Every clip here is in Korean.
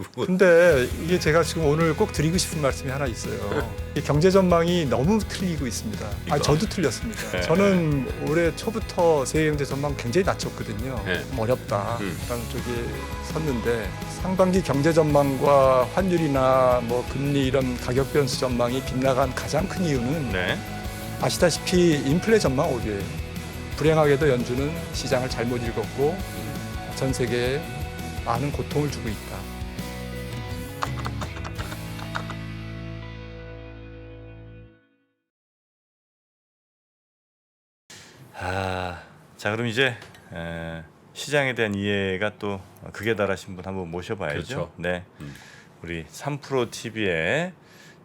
결국은. 근데 이게 제가 지금 오늘 꼭 드리고 싶은 말씀이 하나 있어요. 이 경제 전망이 너무 틀리고 있습니다. 이거. 저도 틀렸습니다. 네. 저는 올해 초부터 세계 경제 전망 굉장히 낮췄거든요. 네. 좀 어렵다라는 쪽에 섰는데 상반기 경제 전망과 환율이나 뭐 금리 이런 가격 변수 전망이 빗나간 가장 큰 이유는 네. 아시다시피 인플레 전망 오류예요. 불행하게도 연준은 시장을 잘못 읽었고 전 세계에 많은 고통을 주고 있다. 자 그럼 이제 시장에 대한 이해가 또 극에 달하신 분 한번 모셔봐야죠. 그렇죠. 네, 우리 3프로 TV의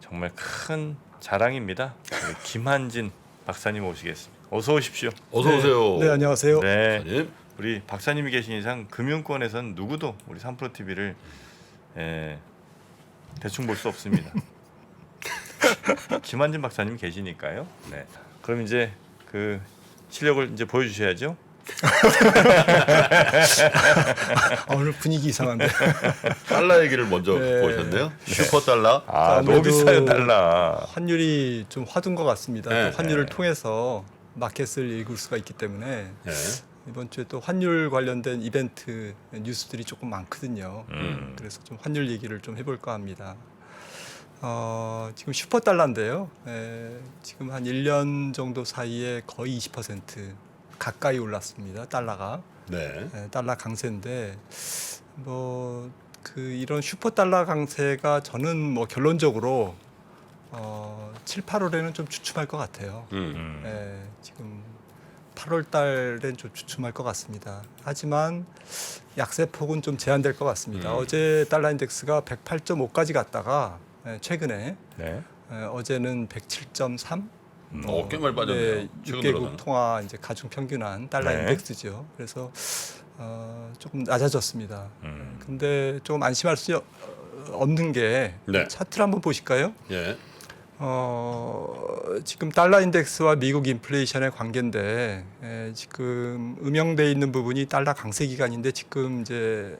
정말 큰 자랑입니다. 우리 김한진 박사님 모시겠습니다. 어서 오십시오. 어서 오세요. 네, 안녕하세요. 네, 박사님. 우리 박사님이 계신 이상 금융권에선 누구도 우리 3프로 TV를 대충 볼 수 없습니다. 김한진 박사님 계시니까요. 네, 그럼 이제 그 실력을 이제 보여주셔야죠. 오늘 분위기 이상한데. 달러 얘기를 먼저 네. 보셨네요. 슈퍼 달러. 너무 아무래도 비싸요 달러. 환율이 좀 화둔 것 같습니다. 네. 또 환율을 통해서 마켓을 읽을 수가 있기 때문에 네. 이번 주에 또 환율 관련된 이벤트 뉴스들이 조금 많거든요. 그래서 좀 환율 얘기를 좀 해볼까 합니다. 지금 슈퍼 달러인데요. 지금 한 1년 정도 사이에 거의 20% 가까이 올랐습니다. 달러가. 네. 달러 강세인데 뭐 그 이런 슈퍼 달러 강세가 저는 뭐 결론적으로 7, 8월에는 좀 주춤할 것 같아요. 지금 8월 달엔 좀 주춤할 것 같습니다. 하지만 약세 폭은 좀 제한될 것 같습니다. 어제 달러 인덱스가 108.5까지 갔다가 최근에 네. 어제는 107.3. 꽤 많이 빠졌네요. 네, 최근 6개국 들어서는. 통화 이제 가중 평균한 달러 네. 인덱스죠. 그래서 조금 낮아졌습니다. 근데 조금 안심할 수 없는 게 네. 차트를 한번 보실까요? 예. 지금 달러 인덱스와 미국 인플레이션의 관계인데 지금 음영돼 있는 부분이 달러 강세 기간인데 지금 이제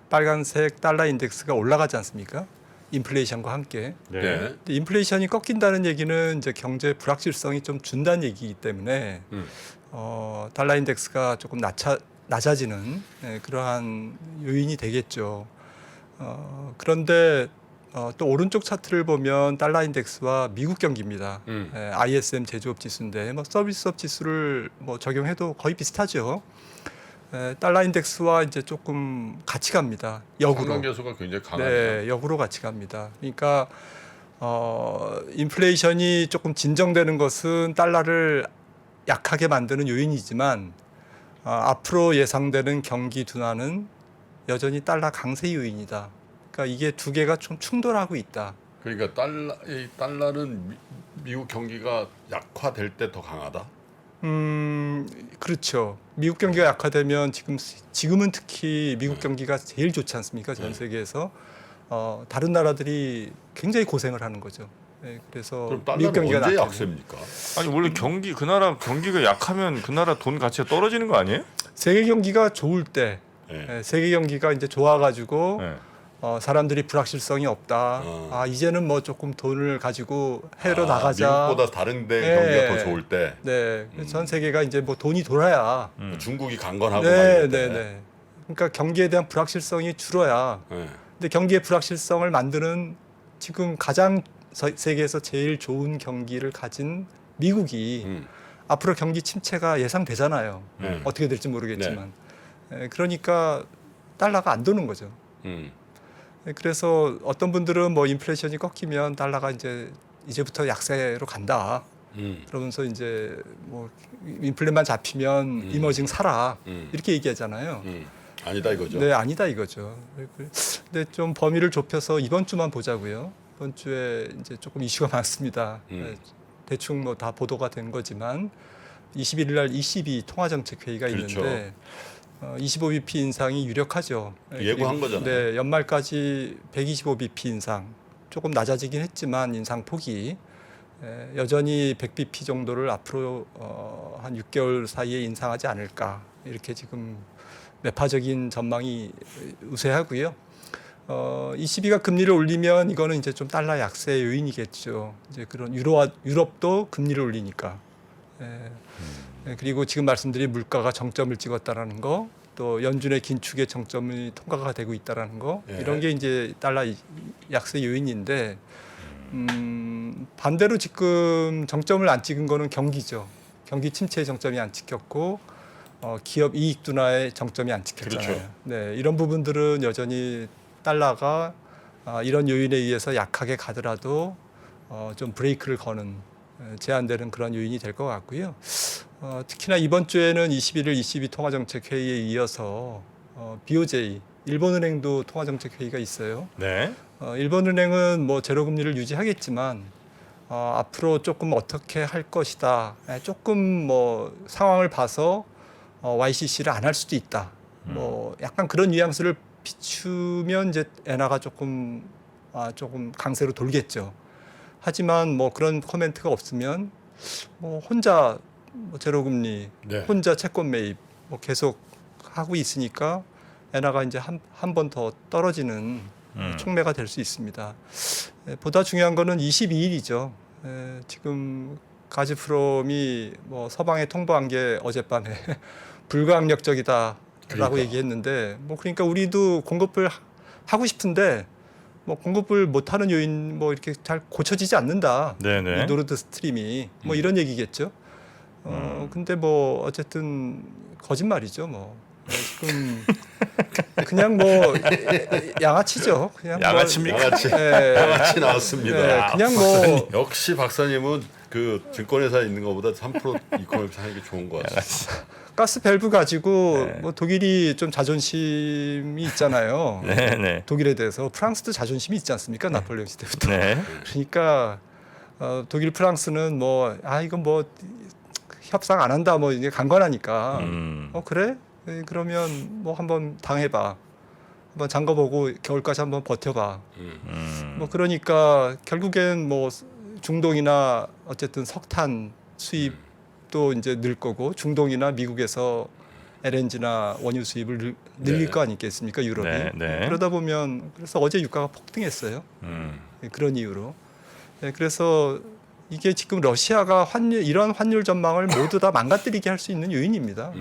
빨간색 달러 인덱스가 올라가지 않습니까? 인플레이션과 함께. 네. 네. 근데 인플레이션이 꺾인다는 얘기는 이제 경제 불확실성이 좀 준다는 얘기이기 때문에 달러 인덱스가 조금 낮아지는 그러한 요인이 되겠죠. 그런데 또 오른쪽 차트를 보면 달러 인덱스와 미국 경기입니다. ISM 제조업 지수인데 뭐 서비스업 지수를 뭐 적용해도 거의 비슷하죠. 달러 인덱스와 이제 조금 같이 갑니다. 역으로. 상관계수가 굉장히 강하네요. 네, 역으로 같이 갑니다. 그러니까 인플레이션이 조금 진정되는 것은 달러를 약하게 만드는 요인이지만 앞으로 예상되는 경기 둔화는 여전히 달러 강세 요인이다. 그러니까 이게 두 개가 좀 충돌하고 있다. 그러니까 이 달러는 미국 경기가 약화될 때 더 강하다. 그렇죠. 미국 경기가 약화되면 지금은 특히 미국 경기가 제일 좋지 않습니까? 전 네. 세계에서 다른 나라들이 굉장히 고생을 하는 거죠. 그래서 그럼 미국 달러는 경기가 언제 약해지고. 약세입니까? 아니 원래 그 나라 경기가 약하면 그 나라 돈 가치가 떨어지는 거 아니에요? 세계 경기가 좋을 때, 네. 세계 경기가 이제 좋아가지고 네. 사람들이 불확실성이 없다. 이제는 뭐 조금 돈을 가지고 해외로 나가자. 미국보다 다른 데 네. 경기가 더 좋을 때 네, 전 세계가 이제 뭐 돈이 돌아야. 중국이 강건하고 네, 막 네, 이럴 때. 네. 그러니까 경기에 대한 불확실성이 줄어야. 네. 근데 경기의 불확실성을 만드는 지금 가장 세계에서 제일 좋은 경기를 가진 미국이 앞으로 경기 침체가 예상되잖아요. 어떻게 될지 모르겠지만. 그러니까 달러가 안 도는 거죠. 그래서 어떤 분들은 뭐 인플레이션이 꺾이면 달러가 이제부터 약세로 간다. 그러면서 이제 뭐 인플레만 잡히면 이머징 사라 이렇게 얘기하잖아요. 아니다 이거죠. 네, 아니다 이거죠. 근데 좀 범위를 좁혀서 이번 주만 보자고요. 이번 주에 이제 조금 이슈가 많습니다. 대충 뭐 다 보도가 된 거지만 21일 날 ECB 통화정책회의가 그렇죠. 있는데 25bp 인상이 유력하죠. 예고한 거잖아요. 네, 연말까지 125bp 인상. 조금 낮아지긴 했지만 인상 폭이 여전히 100bp 정도를 앞으로 한 6개월 사이에 인상하지 않을까 이렇게 지금 매파적인 전망이 우세하고요. ECB가 금리를 올리면 이거는 이제 좀 달러 약세 요인이겠죠. 이제 그런 유럽도 금리를 올리니까. 그리고 지금 말씀드린 물가가 정점을 찍었다라는 거, 또 연준의 긴축의 정점이 통과가 되고 있다라는 거, 이런 게 이제 달러 약세 요인인데, 반대로 지금 정점을 안 찍은 거는 경기죠. 경기 침체의 정점이 안 찍혔고, 기업 이익 둔화의 정점이 안 찍혔잖아요. 그렇죠. 네, 이런 부분들은 여전히 달러가 이런 요인에 의해서 약하게 가더라도 좀 브레이크를 거는 제한되는 그런 요인이 될 것 같고요. 특히나 이번 주에는 21일 ECB 통화정책회의에 이어서 BOJ 일본은행도 통화정책회의가 있어요. 네. 일본은행은 뭐 제로금리를 유지하겠지만 앞으로 조금 어떻게 할 것이다. 조금 뭐 상황을 봐서 YCC를 안 할 수도 있다. 뭐 약간 그런 뉘앙스를 비추면 이제 엔화가 조금 강세로 돌겠죠. 하지만 뭐 그런 코멘트가 없으면 뭐 혼자 뭐 제로금리, 네. 혼자 채권 매입 뭐 계속 하고 있으니까 엔화가 이제 한 번 더 떨어지는 촉매가 될 수 있습니다. 보다 중요한 거는 22일이죠. 지금 가즈프롬이 뭐 서방에 통보한 게 어젯밤에 불가항력적이다라고 그러니까. 얘기했는데 뭐 그러니까 우리도 공급을 하고 싶은데 뭐 공급을 못하는 요인 뭐 이렇게 잘 고쳐지지 않는다. 네네. 이 노르드 스트림이 뭐 이런 얘기겠죠. 근데 뭐 어쨌든 거짓말이죠. 뭐 지금 그냥 뭐 양아치죠. 그냥 양아치입니까? 양아치. 예. 양아치 나왔습니다. 그냥 뭐 역시 박사님은 그 증권회사에 있는 것보다 3% 이코노믹스 하는 게 좋은 것 같아요. 가스 밸브 가지고 네. 뭐 독일이 좀 자존심이 있잖아요. 네네. 독일에 대해서 프랑스도 자존심이 있지 않습니까? 나폴레옹 시대부터. 네. 그러니까 독일 프랑스는 뭐 이건 뭐 협상 안 한다 뭐 이제 강건하니까 그래? 그러면 뭐 한번 당해봐. 한번 잠궈보고 겨울까지 한번 버텨봐. 뭐 그러니까 결국엔 뭐 중동이나 어쨌든 석탄 수입도 이제 늘 거고 중동이나 미국에서 LNG나 원유 수입을 늘릴 네. 거 아니겠습니까? 유럽이. 네, 네. 그러다 보면 그래서 어제 유가가 폭등했어요. 그런 이유로. 그래서 이게 지금 러시아가 이런 환율 전망을 모두 다 망가뜨리게 할 수 있는 요인입니다.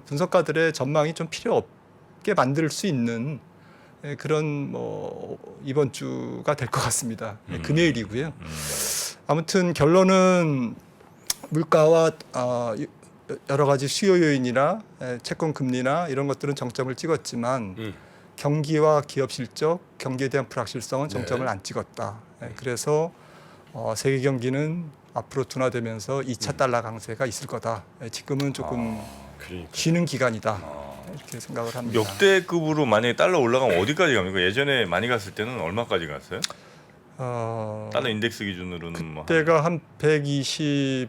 분석가들의 전망이 좀 필요 없게 만들 수 있는 그런 뭐 이번 주가 될 것 같습니다. 금요일이고요. 아무튼 결론은 물가와 여러 가지 수요 요인이나 채권 금리나 이런 것들은 정점을 찍었지만 경기와 기업 실적, 경기에 대한 불확실성은 정점을 안 찍었다. 그래서 세계 경기는 앞으로 둔화되면서 2차 달러 강세가 있을 거다. 지금은 조금 그러니까. 쉬는 기간이다. 이렇게 생각을 합니다. 역대급으로 만약에 달러 올라가면 어디까지 갑니까? 예전에 많이 갔을 때는 얼마까지 갔어요? 달러 인덱스 기준으로는 뭐 그때가 한 120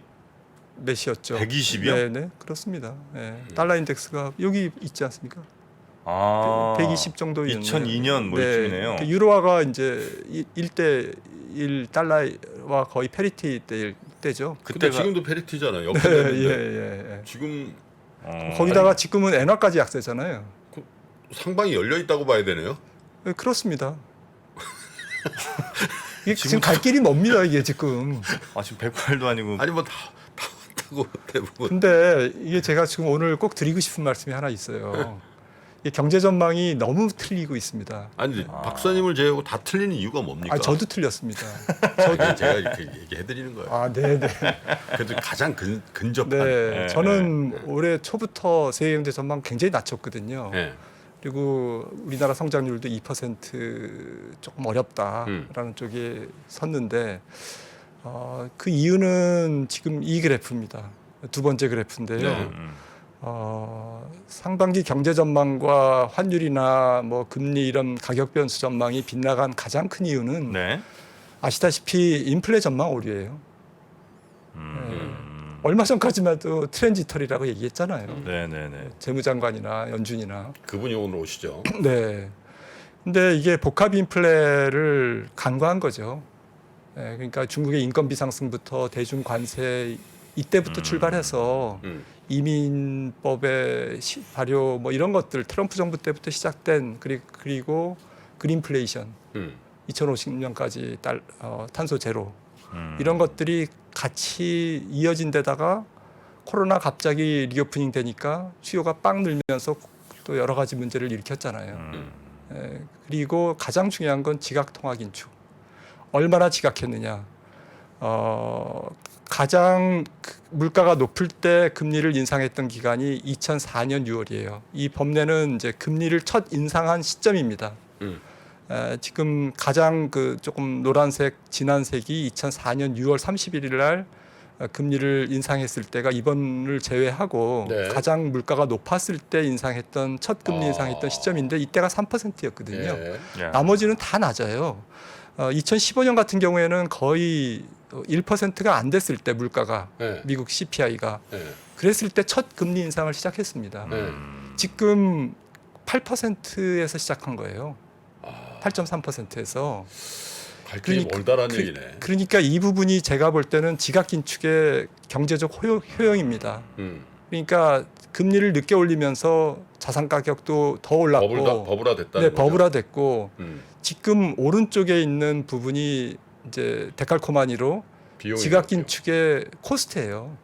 몇이었죠. 120이요? 네, 네, 그렇습니다. 네. 달러 인덱스가 여기 있지 않습니까? 아, 120 정도였네요. 2002년 뭐 이쯤이네요. 그 유로화가 이제 1대1 달러와 거의 페리티 때죠. 근데 그때가 지금도 페리티잖아요. 예, 역대인데 예. 지금 거기다가 지금은 엔화까지 약세잖아요. 상방이 열려 있다고 봐야 되네요. 네, 그렇습니다. 이게 지금 갈 길이 멉니다. 이게 지금. 지금 108도 아니고 아니 뭐 다 왔다고 대부분. 근데 이게 제가 지금 오늘 꼭 드리고 싶은 말씀이 하나 있어요. 이게 경제 전망이 너무 틀리고 있습니다. 아니 박사님을 제외하고 다 틀리는 이유가 뭡니까? 저도 틀렸습니다. 제가 이렇게 얘기해드리는 거예요. 네네. 그래도 가장 근접한. 네, 저는 올해 초부터 세계 경제 전망 굉장히 낮췄거든요. 네. 그리고 우리나라 성장률도 2% 조금 어렵다라는 쪽에 섰는데 그 이유는 지금 이 그래프입니다. 두 번째 그래프인데요. 네. 상반기 경제 전망과 환율이나 뭐 금리 이런 가격 변수 전망이 빗나간 가장 큰 이유는 네. 아시다시피 인플레 전망 오류예요. 얼마 전까지만 해도 트랜지터리라고 얘기했잖아요. 네네네. 재무장관이나 연준이나. 그분이 오늘 오시죠. 네. 근데 이게 복합 인플레를 간과한 거죠. 그러니까 중국의 인건비 상승부터 대중 관세 이때부터 출발해서 이민법의 발효 뭐 이런 것들 트럼프 정부 때부터 시작된 그리고 그린플레이션, 2050년까지 탄소 제로 이런 것들이 같이 이어진 데다가 코로나 갑자기 리오프닝 되니까 수요가 빵 늘면서 또 여러 가지 문제를 일으켰잖아요. 그리고 가장 중요한 건 지각통화 긴축. 얼마나 지각했느냐. 가장 물가가 높을 때 금리를 인상했던 기간이 2004년 6월이에요. 이 법례는 이제 금리를 첫 인상한 시점입니다. 지금 가장 조금 노란색 진한 색이 2004년 6월 31일 날 금리를 인상했을 때가 이번을 제외하고 네. 가장 물가가 높았을 때 인상했던 첫 금리 인상했던 시점인데 이때가 3%였거든요. 예. 나머지는 다 낮아요. 2015년 같은 경우에는 거의 1%가 안 됐을 때 물가가 네. 미국 CPI가 예. 그랬을 때 첫 금리 인상을 시작했습니다. 지금 8%에서 시작한 거예요. 8.3%에서. 갈 길이 멀다라는 얘기네. 그러니까 이 부분이 제가 볼 때는 지각 긴축의 경제적 효용입니다. 그러니까 금리를 늦게 올리면서 자산 가격도 더 올랐고 버블화됐다는 거죠. 버블화됐고 지금 오른쪽에 있는 부분이 이제 데칼코마니로 지각 긴축의 코스트예요.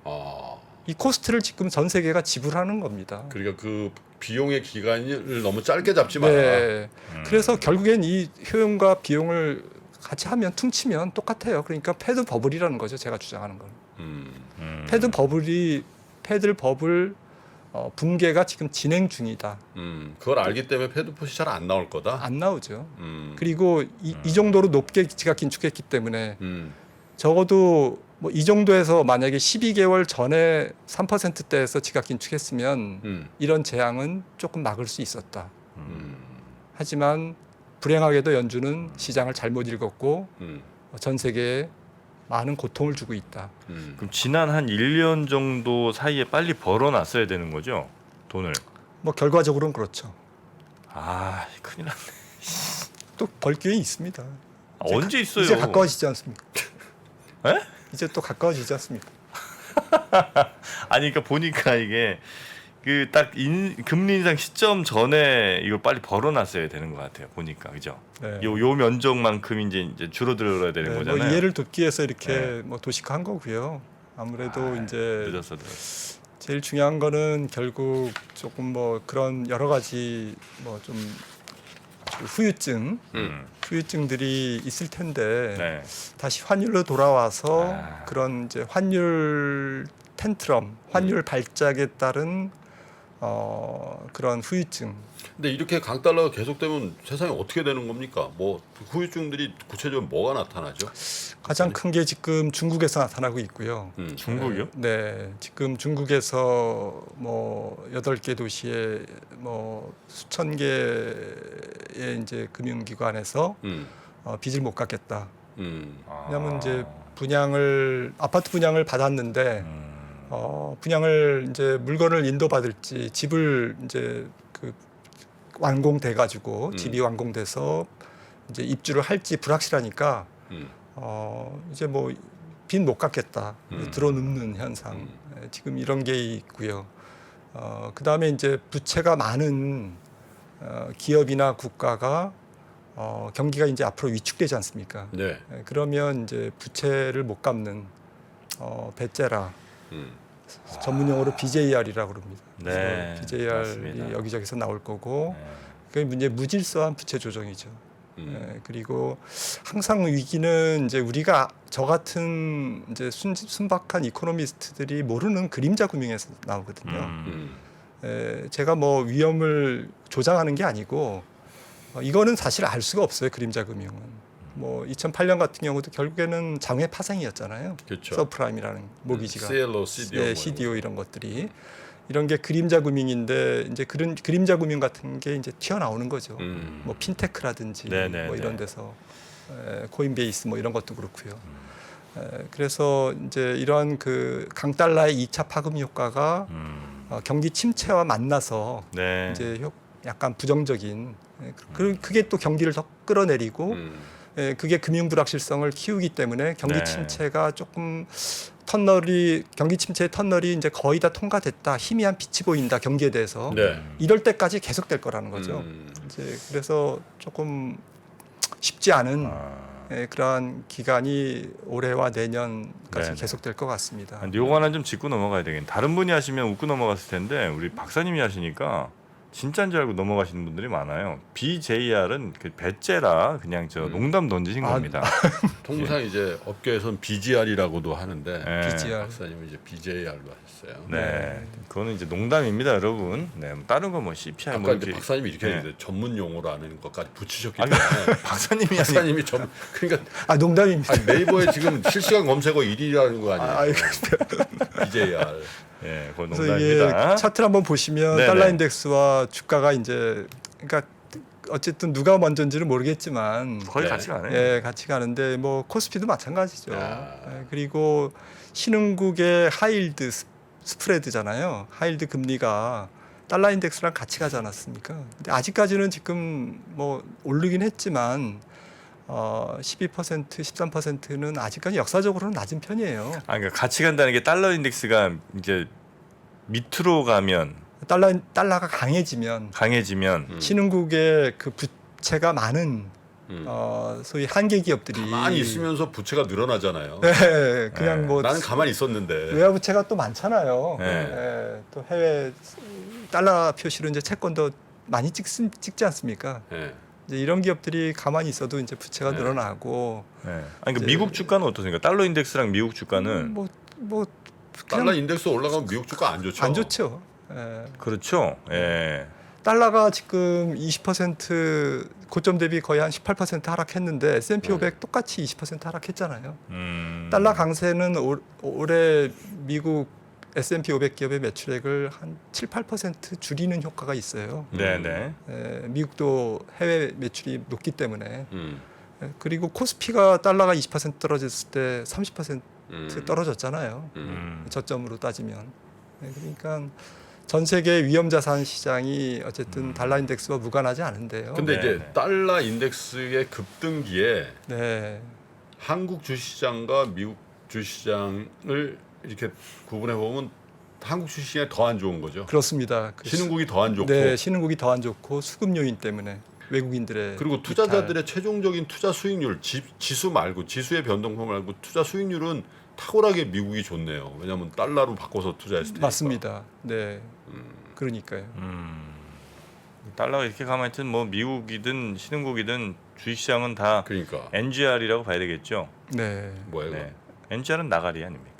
이 코스트를 지금 전 세계가 지불하는 겁니다. 그러니까 그 비용의 기간을 너무 짧게 잡지 마라. 네. 그래서 결국엔 이 효용과 비용을 같이 하면 퉁치면 똑같아요. 그러니까 패드 버블이라는 거죠. 제가 주장하는 건. 패드 버블 붕괴가 지금 진행 중이다. 그걸 알기 때문에 패드폿이 잘 안 나올 거다. 안 나오죠. 그리고 이 정도로 높게 지각 긴축했기 때문에 적어도 뭐 이 정도에서 만약에 12개월 전에 3%대에서 지각 긴축했으면 이런 재앙은 조금 막을 수 있었다. 하지만 불행하게도 연준은 시장을 잘못 읽었고 전 세계에 많은 고통을 주고 있다. 그럼 지난 한 1년 정도 사이에 빨리 벌어놨어야 되는 거죠? 돈을. 뭐 결과적으로는 그렇죠. 큰일 났네. 또 벌 기회 있습니다. 언제 있어요? 이제 가까워지지 않습니까? 에? 이제 또 가까워지지 않습니까? 아니 그러니까 보니까 이게 그 딱 금리 인상 시점 전에 이걸 빨리 벌어놨어야 되는 것 같아요. 보니까 그죠? 네. 요 면적만큼 이제 줄어들어야 되는 네, 거잖아요. 뭐 이해를 돕기 위해서 이렇게 네. 뭐 도식화한 거고요. 아무래도 이제 늦었어. 제일 중요한 거는 결국 조금 뭐 그런 여러 가지 뭐 좀 후유증들이 있을 텐데 네. 다시 환율로 돌아와서 그런 이제 환율 텐트럼, 환율 발작에 따른 그런 후유증. 근데 이렇게 강달러가 계속되면 세상이 어떻게 되는 겁니까? 뭐 후유증들이 구체적으로 뭐가 나타나죠? 가장 큰 게 지금 중국에서 나타나고 있고요. 중국이요? 네, 지금 중국에서 뭐 8개 도시에 뭐 수천 개의 이제 금융기관에서 빚을 못 갚겠다. 왜냐하면 이제 아파트 분양을 받았는데 분양을 이제 물건을 인도받을지 집을 이제 완공돼 가지고 집이 완공돼서 이제 입주를 할지 불확실하니까 이제 뭐 빚 못 갚겠다 들어눕는 현상 지금 이런 게 있고요. 그 다음에 이제 부채가 많은 기업이나 국가가 경기가 이제 앞으로 위축되지 않습니까? 네. 그러면 이제 부채를 못 갚는 배째라 전문용어로 BJR이라고 그럽니다. 네, BJR이 맞습니다. 여기저기서 나올 거고 그게 문제 무질서한 부채 조정이죠. 그리고 항상 위기는 이제 우리가 저 같은 이제 순박한 이코노미스트들이 모르는 그림자 금융에서 나오거든요. 제가 뭐 위험을 조장하는 게 아니고 이거는 사실 알 수가 없어요. 그림자 금융은. 뭐 2008년 같은 경우도 결국에는 장외 파생이었잖아요. 그렇죠. 서프라임이라는 모기지가. CLO, CDO, 네, CDO 이런 것들이 이런 게 그림자 금융인데 이제 그런 그림자 금융 같은 게 이제 튀어나오는 거죠. 뭐 핀테크라든지 네네, 뭐 이런 데서 코인베이스 뭐 이런 것도 그렇고요. 그래서 이제 이런 그 강달러의 2차 파급 효과가 경기 침체와 만나서 네. 이제 약간 부정적인 그게 또 경기를 더 끌어내리고 그게 금융 불확실성을 키우기 때문에 경기 네. 침체가 조금 경기 침체의 터널이 이제 거의 다 통과됐다. 희미한 빛이 보인다. 경기에 대해서. 네. 이럴 때까지 계속될 거라는 거죠. 이제 그래서 조금 쉽지 않은 그러한 기간이 올해와 내년까지 네네. 계속될 것 같습니다. 근데 요거 하나 좀 짚고 넘어가야 되겠네. 다른 분이 하시면 웃고 넘어갔을 텐데 우리 박사님이 하시니까 진짜인 줄 알고 넘어가시는 분들이 많아요. BJR은 그 배째라 그냥 저 농담 던지신 겁니다. 통상 이제 업계에서는 BGR이라고도 하는데 네. BGR. 박사님은 이제 BJR로 하셨어요. 네, 그거는 이제 농담입니다, 여러분. 네, 뭐 다른 거 뭐 CPR 아까 뭐 이제 이렇게 박사님이 이렇게 네. 했는데 전문 용어라는 것까지 붙이셨기 아니, 때문에 박사님이 아니 박사님이 그러니까 농담입니다. 아니, 네이버에 지금 실시간 검색어 1위라는 거 아니에요? BJR. 예, 그건 그래서 이게 농담입니다. 차트를 한번 보시면 네네. 달러 인덱스와 주가가 이제 그러니까 어쨌든 누가 먼저인지는 모르겠지만 거의 네. 같이 가네. 예, 같이 가는데 뭐 코스피도 마찬가지죠. 야. 예, 그리고 신흥국의 하이힐드 스프레드잖아요. 하이힐드 금리가 달러 인덱스랑 같이 가지 않았습니까? 근데 아직까지는 지금 뭐 오르긴 했지만 12%, 13%는 아직까지 역사적으로는 낮은 편이에요. 아, 그러니까 같이 간다는 게 달러 인덱스가 이제 밑으로 가면 달러가 강해지면 강해지면 신흥국의 그 부채가 많은 소위 한계 기업들이 가만히 있으면서 부채가 늘어나잖아요. 네, 그냥 네. 뭐 나는 가만히 있었는데. 외화 부채가 또 많잖아요. 네. 예, 또 해외 달러 표시로 이제 채권도 많이 찍지 않습니까? 예. 이제 이런 기업들이 가만히 있어도 이제 부채가 네. 늘어나고 네. 아니, 그러니까 이제- 미국 주가는 어떻습니까? 달러 인덱스랑 미국 주가는 뭐 달러 그냥 인덱스 올라가면 미국 주가 안 좋죠. 안 좋죠. 예. 그렇죠. 예. 달러가 지금 20% 고점 대비 거의 한 18% 하락했는데 S&P 500 똑같이 20% 하락했잖아요. 달러 강세는 올해 미국 S&P 500 기업의 매출액을 한 7, 8% 줄이는 효과가 있어요. 네, 네. 미국도 해외 매출이 높기 때문에 음. 그리고 코스피가 달러가 20% 떨어졌을 때 30% 떨어졌잖아요. 저점으로 따지면. 그러니까 전 세계 위험자산 시장이 어쨌든 달러 인덱스와 무관하지 않은데요. 근데 네, 이제 네. 달러 인덱스의 급등기에 네. 한국 주시장과 미국 주시장을 이렇게 구분해 보면 한국 주시장이 더 안 좋은 거죠. 그렇습니다. 신흥국이 더 안 좋고 네, 신흥국이 더 안 좋고 수급 요인 때문에 외국인들의 그리고 투자자들의 최종적인 투자 수익률 지수 말고 지수의 변동폭 말고 투자 수익률은 탁월하게 미국이 좋네요. 왜냐하면 달러로 바꿔서 투자했을 때 맞습니다. 네, 그러니까요. 달러가 이렇게 가만히 있든 뭐 미국이든 신흥국이든 주식시장은 다 그러니까 NGR이라고 봐야 되겠죠. 네, 뭐예요? 네. NGR은 나가리 아닙니까?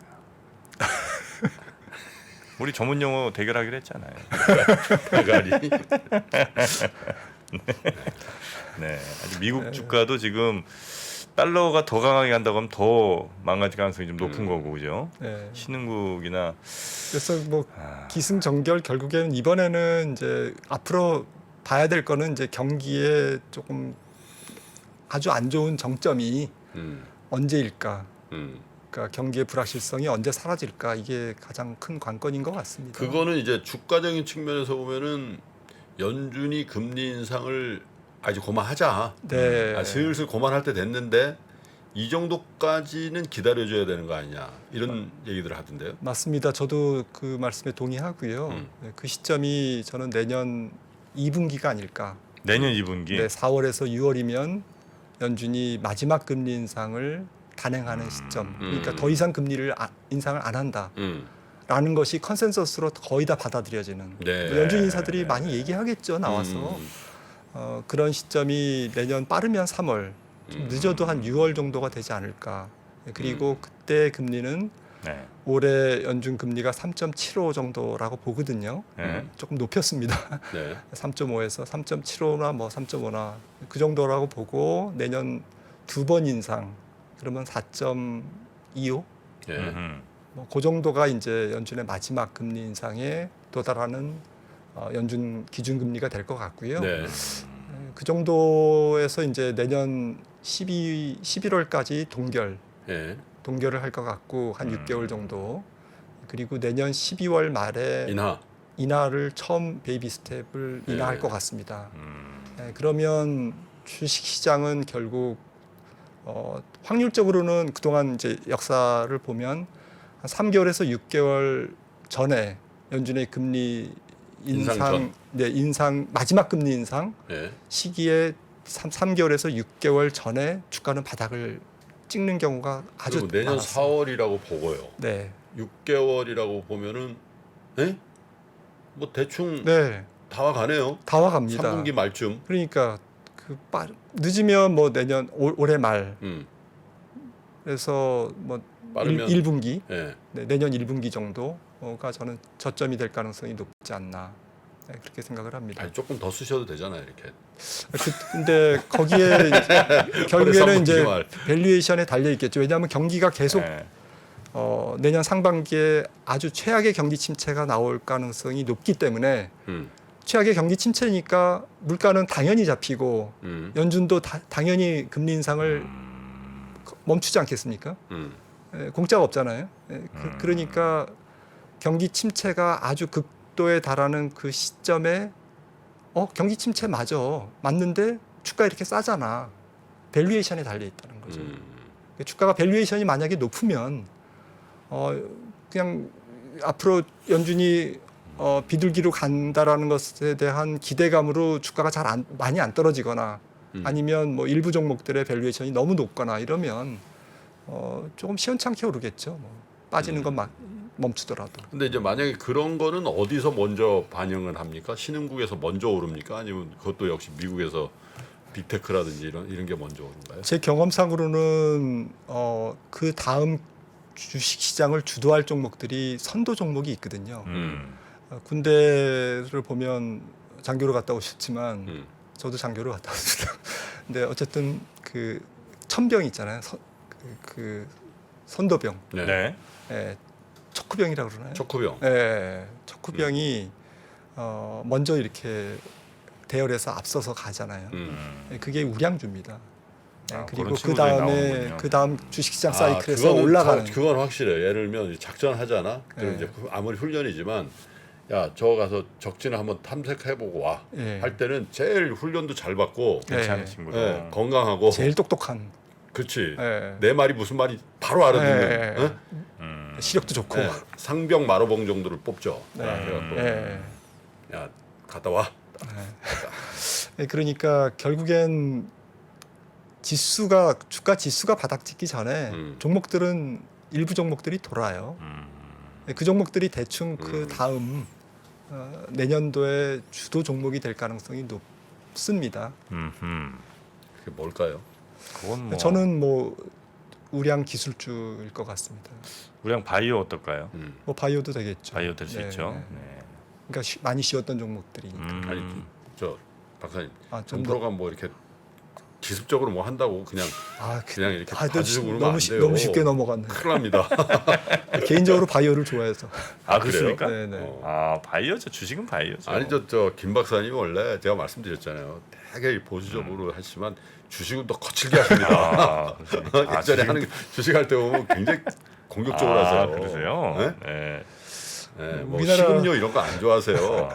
우리 전문 용어 대결하기로 했잖아요. 대가리. 네. 아주 미국 주가도 지금 달러가 더 강하게 간다고 하면 더 망가질 가능성이 좀 높은 거고 그죠? 네. 신흥국이나 그래서 뭐 기승전결 결국에는 이번에는 이제 앞으로 봐야 될 거는 이제 경기에 조금 아주 안 좋은 정점이 언제일까? 그러니까 경기의 불확실성이 언제 사라질까? 이게 가장 큰 관건인 것 같습니다. 그거는 이제 주가적인 측면에서 보면은 연준이 금리 인상을 이제 그만하자. 네. 슬슬 그만할 때 됐는데 이 정도까지는 기다려줘야 되는 거 아니냐 이런 얘기들을 하던데요. 맞습니다. 저도 그 말씀에 동의하고요. 네, 그 시점이 저는 내년 2분기가 아닐까. 내년 2분기. 네, 4월에서 6월이면 연준이 마지막 금리 인상을 단행하는 시점. 그러니까 더 이상 금리를 인상을 안 한다라는 것이 컨센서스로 거의 다 받아들여지는. 네. 연준 인사들이 많이 얘기하겠죠. 나와서. 그런 시점이 내년 빠르면 3월, 좀 늦어도 한 6월 정도가 되지 않을까. 그리고 그때 금리는 네. 올해 연준 금리가 3.75 정도라고 보거든요. 네. 조금 높였습니다. 네. 3.5에서 3.75나 뭐 3.5나 그 정도라고 보고 내년 두 번 인상 그러면 4.25 네. 뭐 그 정도가 이제 연준의 마지막 금리 인상에 도달하는 연준 기준 금리가 될 것 같고요. 네. 그 정도에서 이제 내년 11월까지 네. 동결을 할 것 같고 한 6개월 정도. 그리고 내년 12월 말에 인하를 처음 베이비 스텝을 인하할 것 같습니다. 네, 그러면 주식 시장은 결국 확률적으로는 그동안 이제 역사를 보면 한 3개월에서 6개월 전에 연준의 금리 인상 인상, 전. 네, 인상 마지막 금리 인상 예. 시기에 3개월에서 6개월 전에 주가는 바닥을 찍는 경우가 아주 그리고 내년 많았어요. 4월이라고 보고요. 네, 6개월이라고 보면은 뭐 대충 네, 다 와가네요. 다 와갑니다. 3분기 말쯤. 그러니까 늦으면 뭐 내년 올해 말 그래서 뭐 빠르면 1분기 예. 네, 내년 1분기 정도가 저는 저점이 될 가능성이 높지 않나 네, 그렇게 생각을 합니다. 아니, 조금 더 쓰셔도 되잖아요, 이렇게. 근데 거기에 결국에는 이제 3분기 말. 밸류에이션에 달려 있겠죠. 왜냐하면 경기가 계속 네. 내년 상반기에 아주 최악의 경기 침체가 나올 가능성이 높기 때문에 음. 최악의 경기 침체니까 물가는 당연히 잡히고 연준도 당연히 금리 인상을 멈추지 않겠습니까? 공짜가 없잖아요. 그러니까 경기 침체가 아주 극도에 달하는 그 시점에 경기 침체 맞는데 주가 이렇게 싸잖아. 밸류에이션에 달려 있다는 거죠. 주가가 밸류에이션이 만약에 높으면 그냥 앞으로 연준이 비둘기로 간다라는 것에 대한 기대감으로 주가가 많이 안 떨어지거나 아니면 뭐 일부 종목들의 밸류에이션이 너무 높거나 이러면 조금 시원찮게 오르겠죠. 뭐 빠지는 건 멈추더라도. 근데 이제 만약에 그런 거는 어디서 먼저 반영을 합니까? 신흥국에서 먼저 오릅니까? 아니면 그것도 역시 미국에서 빅테크라든지 이런 게 먼저 오른가요? 제 경험상으로는 그 다음 주식 시장을 주도할 종목들이 선도 종목이 있거든요. 군대를 보면 장교로 갔다 오셨지만 저도 장교로 갔다 왔습니다. 근데 어쨌든 그 천병 있잖아요. 그 선도병, 네. 네. 예, 척후병이라고 그러나요? 척후병. 예, 척후병이 먼저 이렇게 대열에서 앞서서 가잖아요. 예, 그게 우량주입니다. 예, 아, 그리고 그런 그 친구들이 다음에 나오는군요. 그 다음 주식시장 사이클에서 그거는 올라가는. 그건 확실해. 예를 들면 작전하잖아. 그럼 예. 이제 아무리 훈련이지만 야, 저 가서 적진을 한번 탐색해보고 와. 예. 할 때는 제일 훈련도 잘 받고 괜찮은 예. 친구도. 예, 건강하고 제일 똑똑한. 그렇지. 예. 내 말이 무슨 말이 바로 알아듣는 예. 어? 시력도 좋고. 예, 상병 마로봉 정도를 뽑죠. 네. 그래갖고 예. 야, 갔다 와. 예, 그러니까 결국엔 주가 지수가 바닥 찍기 전에 종목들은 일부 종목들이 돌아요. 예, 그 종목들이 대충 그 다음 내년도에 주도 종목이 될 가능성이 높습니다. 그게 뭘까요? 그건 뭐 저는 뭐 우량 기술주일 것 같습니다. 우량 바이오 어떨까요? 뭐 바이오도 되겠죠. 바이오 될 수 네, 있죠. 네. 네. 그러니까 많이 쉬었던 종목들이니까. 아니 저 박사님 좀 정부가 뭐 이렇게 기습적으로 뭐 한다고 그냥 이렇게 봐주고 그러면 안 돼요. 너무 쉽게 넘어갔네. 큰일 납니다. 개인적으로 바이오를 좋아해서. 아, 그래요? 그렇습니까? 네네. 아, 바이오죠. 주식은 바이오죠. 아니 저 김 박사님 원래 제가 말씀드렸잖아요. 되게 보수적으로 하지만 주식은 또 거칠게 하십니다. 아, 예전에 주식은 하는 주식할 때 보면 굉장히 공격적으로 하세요. 그러세요? 네? 네. 네, 뭐 우리나라- 식음료 이런 거 안 좋아하세요.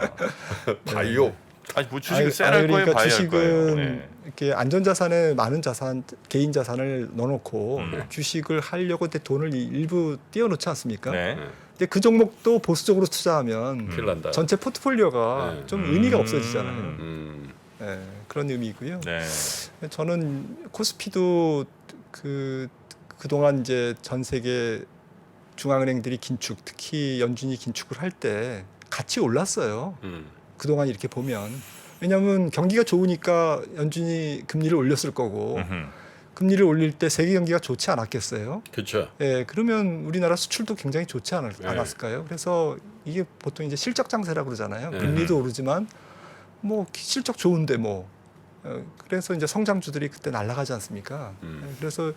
바이오. 아니 뭐 주식을 셀할 거예요, 그러니까 바이오 할 주식은 거예요. 네. 이렇게 안전자산에 많은 개인 자산을 넣어놓고 네. 주식을 하려고 때 돈을 일부 띄워놓지 않습니까? 네. 근데 그 종목도 보수적으로 투자하면 큰일 난다. 전체 포트폴리오가 네. 좀 의미가 없어지잖아요. 음. 네, 그런 의미고요. 네. 저는 코스피도 그동안 이제 전 세계 중앙은행들이 긴축, 특히 연준이 긴축을 할 때 같이 올랐어요. 그동안 이렇게 보면. 왜냐하면 경기가 좋으니까 연준이 금리를 올렸을 거고 금리를 올릴 때 세계 경기가 좋지 않았겠어요? 그렇죠. 예, 그러면 우리나라 수출도 굉장히 좋지 네. 않았을까요? 그래서 이게 보통 이제 실적 장세라고 그러잖아요. 네. 금리도 오르지만 뭐 실적 좋은데 뭐 그래서 이제 성장주들이 그때 날아가지 않습니까? 그래서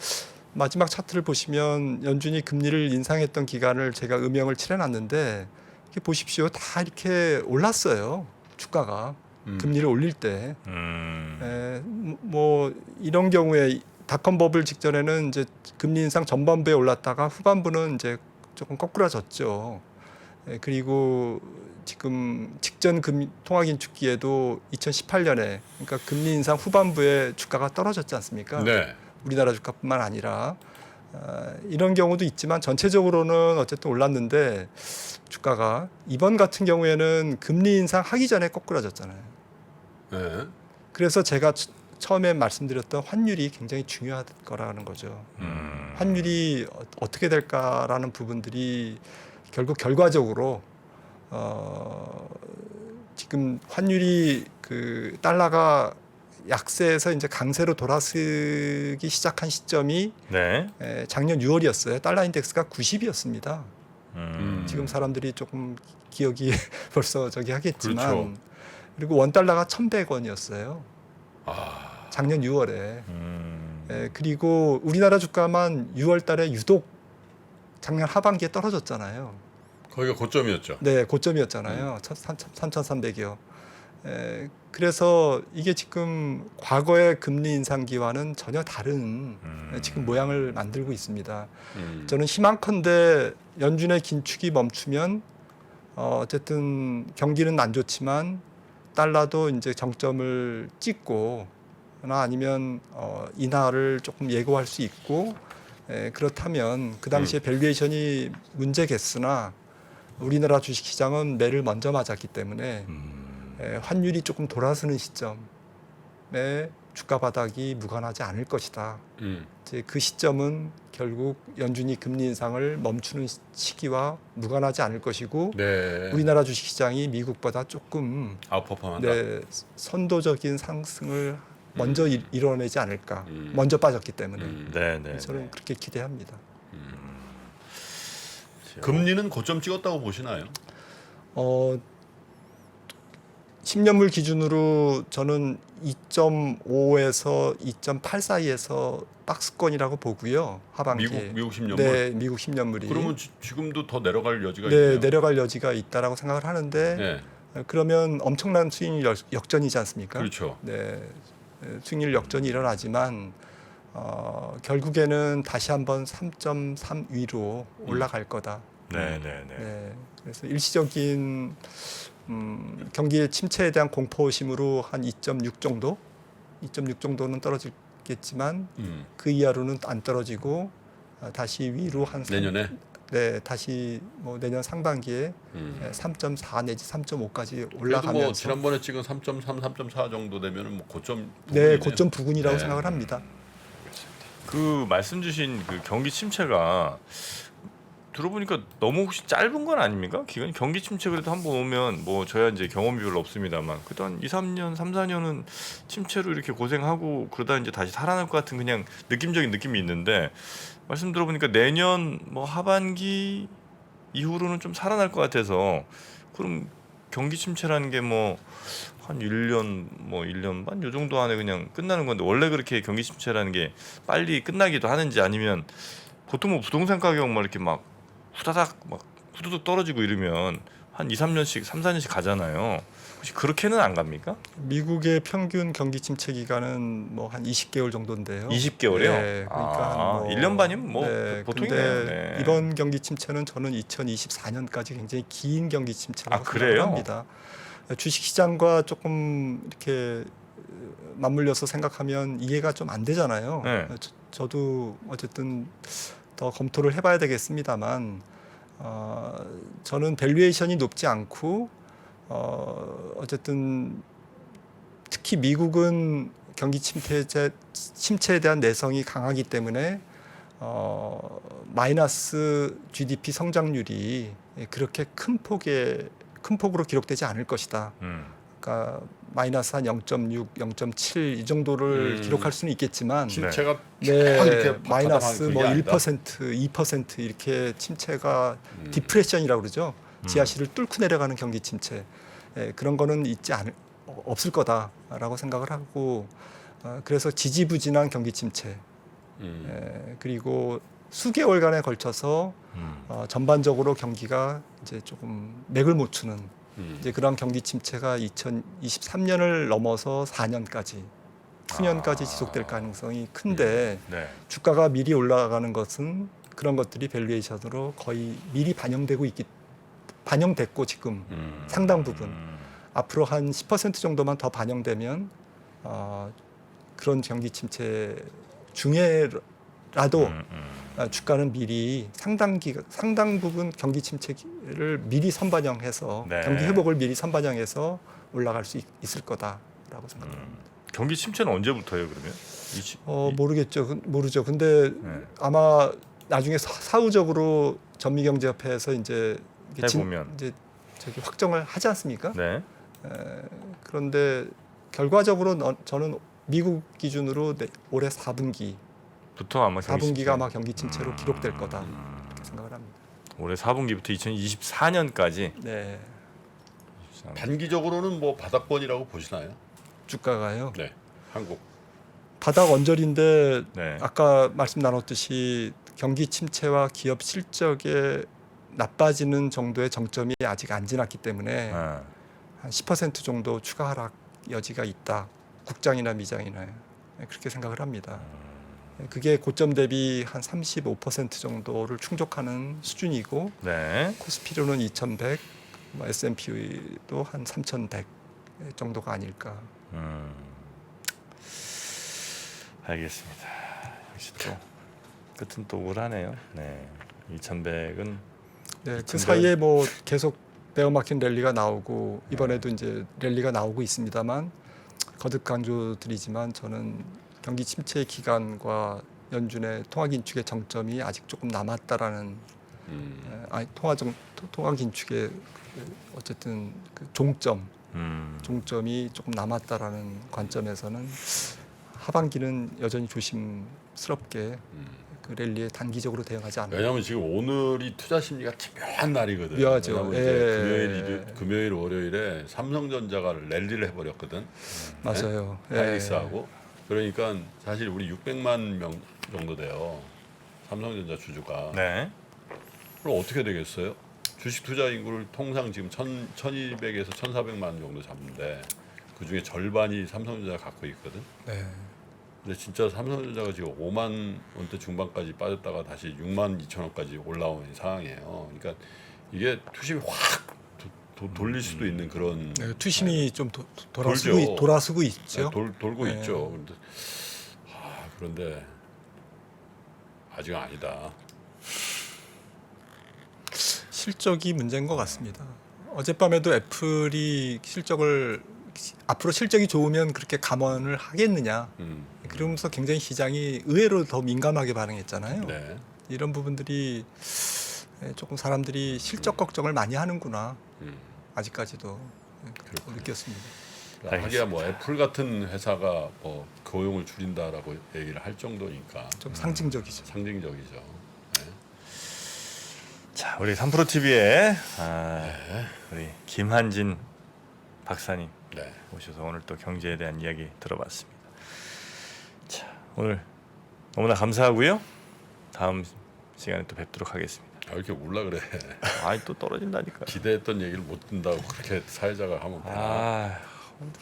마지막 차트를 보시면 연준이 금리를 인상했던 기간을 제가 음영을 칠해놨는데 이렇게 보십시오. 다 이렇게 올랐어요. 주가가 금리를 올릴 때. 뭐 이런 경우에 닷컴 버블 직전에는 이제 금리 인상 전반부에 올랐다가 후반부는 이제 조금 거꾸라졌죠. 그리고 지금 직전 통화 긴축기에도 2018년에 그러니까 금리 인상 후반부에 주가가 떨어졌지 않습니까? 네. 우리나라 주가뿐만 아니라 이런 경우도 있지만 전체적으로는 어쨌든 올랐는데 주가가 이번 같은 경우에는 금리 인상 하기 전에 거꾸라졌잖아요. 네. 그래서 제가 처음에 말씀드렸던 환율이 굉장히 중요할 거라는 거죠. 환율이 어떻게 될까라는 부분들이 결국 결과적으로 지금 환율이 그 달러가 약세에서 이제 강세로 돌아서기 시작한 시점이 네. 작년 6월이었어요. 달러 인덱스가 90이었습니다. 지금 음. 사람들이 조금 기억이 벌써 저기 하겠지만 그렇죠. 그리고 원 달러가 1,100원이었어요. 아, 작년 6월에. 그리고 우리나라 주가만 6월 달에 유독 작년 하반기에 떨어졌잖아요. 거기가 고점이었죠. 네, 고점이었잖아요. 3,300이요. 그래서 이게 지금 과거의 금리 인상기와는 전혀 다른 지금 모양을 만들고 있습니다. 저는 희망컨대 연준의 긴축이 멈추면 어쨌든 경기는 안 좋지만 달러도 이제 정점을 찍고 나 아니면 인하를 조금 예고할 수 있고 그렇다면 그 당시에 밸류에이션이 문제겠으나 우리나라 주식시장은 매를 먼저 맞았기 때문에 환율이 조금 돌아서는 시점에 주가 바닥이 무관하지 않을 것이다. 이제 그 시점은 결국 연준이 금리 인상을 멈추는 시기와 무관하지 않을 것이고 네. 우리나라 주식시장이 미국보다 조금 아웃퍼폼한다. 선도적인 상승을 먼저 이뤄내지 않을까. 음. 먼저 빠졌기 때문에 네, 네. 저는 그렇게 기대합니다. 금리는 고점 찍었다고 보시나요? 10년물 기준으로 저는 2.5에서 2.8 사이에서 박스권이라고 보고요. 하반기에. 미국 10년물. 네, 미국 10년물이. 그러면 지금도 더 내려갈 여지가 네, 있네요. 내려갈 여지가 있다라고 생각을 하는데 네. 그러면 엄청난 수익률 역전이지 않습니까? 그렇죠. 네, 수익률 역전이 일어나지만 결국에는 다시 한번 3.3 위로 올라갈 거다. 네, 네, 네. 네, 그래서 일시적인 경기의 침체에 대한 공포심으로 한 2.6 정도, 2.6 정도는 떨어지겠지만 그 이하로는 안 떨어지고 다시 위로 한 내년에. 네, 다시 뭐 내년 상반기에 3.4 내지 3.5까지 그래도 올라가면서 뭐 지난번에 찍은 3.3, 3.4 정도 되면은 뭐 고점. 네, 부분이네요. 고점 부근이라고 네. 생각을 합니다. 그 말씀 주신 그 경기 침체가 들어보니까 너무 혹시 짧은 건 아닙니까? 기간이 경기 침체 그래도 한번 오면 뭐 저야 이제 경험이 별로 없습니다만 그래도 한 2, 3년, 3, 4년은 침체로 이렇게 고생하고 그러다 이제 다시 살아날 것 같은 그냥 느낌적인 느낌이 있는데 말씀 들어보니까 내년 뭐 하반기 이후로는 좀 살아날 것 같아서 그럼 경기 침체라는 게 뭐 한 1년 뭐 1년 반 요 정도 안에 그냥 끝나는 건데 원래 그렇게 경기 침체라는 게 빨리 끝나기도 하는지 아니면 보통 뭐 부동산 가격 막 이렇게 막 후다닥 막 후두둑 떨어지고 이러면 한 2, 3년씩 3, 4년씩 가잖아요. 혹시 그렇게는 안 갑니까? 미국의 평균 경기 침체 기간은 뭐 한 20개월 정도인데요. 20개월이요? 네, 그러니까 1년 반이면 뭐 보통이네요. 근데 네. 이번 경기 침체는 저는 2024년까지 굉장히 긴 경기 침체라고 그래요? 생각을 합니다. 주식 시장과 조금 이렇게 맞물려서 생각하면 이해가 좀 안 되잖아요. 네. 저도 어쨌든 더 검토를 해봐야 되겠습니다만 저는 밸류에이션이 높지 않고 어쨌든 특히 미국은 경기 침체에 대한 내성이 강하기 때문에 마이너스 GDP 성장률이 그렇게 큰 폭으로 기록되지 않을 것이다. 그러니까 마이너스 한 0.6, 0.7 이 정도를 기록할 수는 있겠지만 침체가 쫙 네, 이렇게 마이너스 바닥 뭐 그게 1%, 2% 이렇게 침체가 디프레션이라고 그러죠. 지하실을 뚫고 내려가는 경기 침체. 그런 거는 없을 거다라고 생각을 하고 그래서 지지부진한 경기 침체. 그리고 수개월간에 걸쳐서 전반적으로 경기가 이제 조금 맥을 못 추는 이제 그런 경기 침체가 2023년을 넘어서 4년까지 수년까지 지속될 가능성이 큰데 네. 주가가 미리 올라가는 것은 그런 것들이 밸류에이션으로 거의 미리 반영됐고 지금 상당 부분 앞으로 한 10% 정도만 더 반영되면 그런 경기 침체 중에라도 주가는 미리 상당 부분 경기 침체를 미리 선반영해서 네. 경기 회복을 미리 선반영해서 올라갈 수 있을 거다라고 생각합니다. 경기 침체는 언제부터예요, 그러면? 모르죠. 근데 네. 아마 나중에 사후적으로 전미경제협회에서 이제 해보면. 이제 저기 확정을 하지 않습니까? 네. 그런데 결과적으로 저는 미국 기준으로 올해 4분기 부터 아마 경기 4분기가 침체. 아마 경기 침체로 기록될 거다 이렇게 생각을 합니다. 올해 4분기부터 2024년까지. 네, 단기적으로는 뭐 바닥권이라고 보시나요? 주가가요. 네, 한국. 바닥 언저리인데 네. 아까 말씀 나눴듯이 경기 침체와 기업 실적의 나빠지는 정도의 정점이 아직 안 지났기 때문에 아, 한 10% 정도 추가 하락 여지가 있다. 국장이나 미장이나 그렇게 생각을 합니다. 그게 고점 대비 한 35% 정도를 충족하는 수준이고 네. 코스피로는 2,100, S&P도 한 3,100 정도가 아닐까. 알겠습니다. 역시 또 끝은 또 우울하네요. 네. 2,100은 네, 그 2,100. 사이에 뭐 계속 베어마켓 랠리가 나오고 이번에도 이제 랠리가 나오고 있습니다만 거듭 강조드리지만 저는 경기 침체 기간과 연준의 통화 긴축의 정점이 아직 조금 남았다라는 통화 긴축의 어쨌든 그 종점이 조금 남았다라는 관점에서는 하반기는 여전히 조심스럽게 그 랠리에 단기적으로 대응하지 않는. 왜냐하면 지금 오늘이 투자 심리가 집요한 날이거든요. 묘하죠. 왜냐하면 이제 금요일, 월요일에 삼성전자가 랠리를 해버렸거든. 맞아요. 하이닉스하고. 그러니까 사실 우리 600만 명 정도 돼요. 삼성전자 주주가. 네. 그럼 어떻게 되겠어요? 주식 투자 인구를 통상 지금 1,200에서 1,400만 정도 잡는데 그 중에 절반이 삼성전자가 갖고 있거든. 네. 근데 진짜 삼성전자가 지금 5만 원대 중반까지 빠졌다가 다시 6만 2천 원까지 올라온 상황이에요. 그러니까 이게 투심이 확 돌릴 수도 있는 그런. 네, 투심이 좀 돌죠. 돌아서고 있죠. 돌고 네. 있죠. 그런데 아직은 아니다. 실적이 문제인 것 같습니다. 어젯밤에도 애플이 앞으로 실적이 좋으면 그렇게 감원을 하겠느냐. 그러면서 굉장히 시장이 의외로 더 민감하게 반응했잖아요. 네. 이런 부분들이 조금 사람들이 실적 걱정을 많이 하는구나. 아직까지도 느꼈습니다. 하기야 뭐 애플 같은 회사가 뭐 고용을 줄인다라고 얘기를 할 정도니까 좀 상징적이죠. 상징적이죠. 네. 자, 우리 3프로 TV의 우리 김한진 박사님 네. 오셔서 오늘 또 경제에 대한 이야기 들어봤습니다. 자, 오늘 너무나 감사하고요. 다음 시간에 또 뵙도록 하겠습니다. 왜 이렇게 울라 그래? 아이 또 떨어진다니까. 기대했던 얘기를 못 듣는다고 그렇게 사회자가 하면 되나?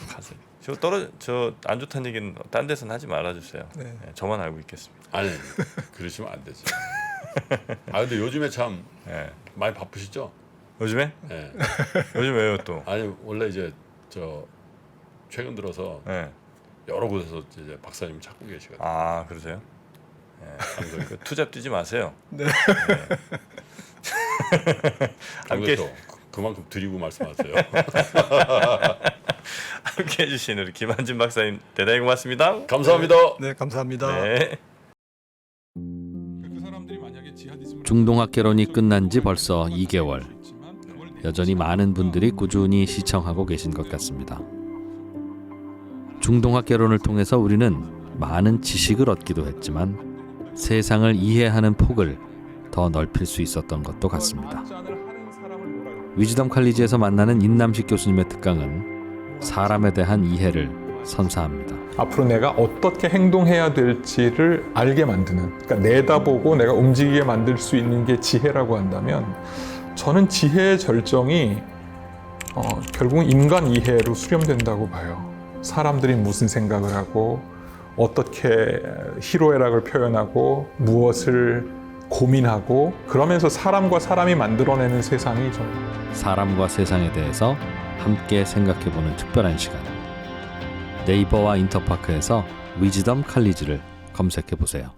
가슴. 저 안 좋다는 얘기는 딴 데서는 하지 말아주세요. 네. 네, 저만 알고 있겠습니다. 아니 그러시면 안 되지. 근데 요즘에 참 네. 많이 바쁘시죠? 요즘에? 네. 요즘 왜요 또? 아니 원래 이제 저 최근 들어서 여러 곳에서 이제 박사님 찾고 계시거든요. 아 그러세요? 네. 그 투잡 뛰지 마세요. 네. 함께 그것도 그만큼 드리고 말씀하세요. 함께 해주신 우리 김한진 박사님 대단히 고맙습니다. 감사합니다. 네, 감사합니다. 네. 중동학 개론이 끝난 지 벌써 2개월. 여전히 많은 분들이 꾸준히 시청하고 계신 것 같습니다. 중동학 개론을 통해서 우리는 많은 지식을 얻기도 했지만 세상을 이해하는 폭을 더 넓힐 수 있었던 것도 같습니다. 위즈덤 칼리지에서 만나는 인남식 교수님의 특강은 사람에 대한 이해를 선사합니다. 앞으로 내가 어떻게 행동해야 될지를 알게 만드는, 그러니까 내다보고 내가 움직이게 만들 수 있는 게 지혜라고 한다면 저는 지혜의 절정이 결국은 인간 이해로 수렴된다고 봐요. 사람들이 무슨 생각을 하고 어떻게 희로애락을 표현하고 무엇을 고민하고 그러면서 사람과 사람이 만들어내는 세상이 좀 사람과 세상에 대해서 함께 생각해보는 특별한 시간. 네이버와 인터파크에서 위즈덤 칼리지를 검색해보세요.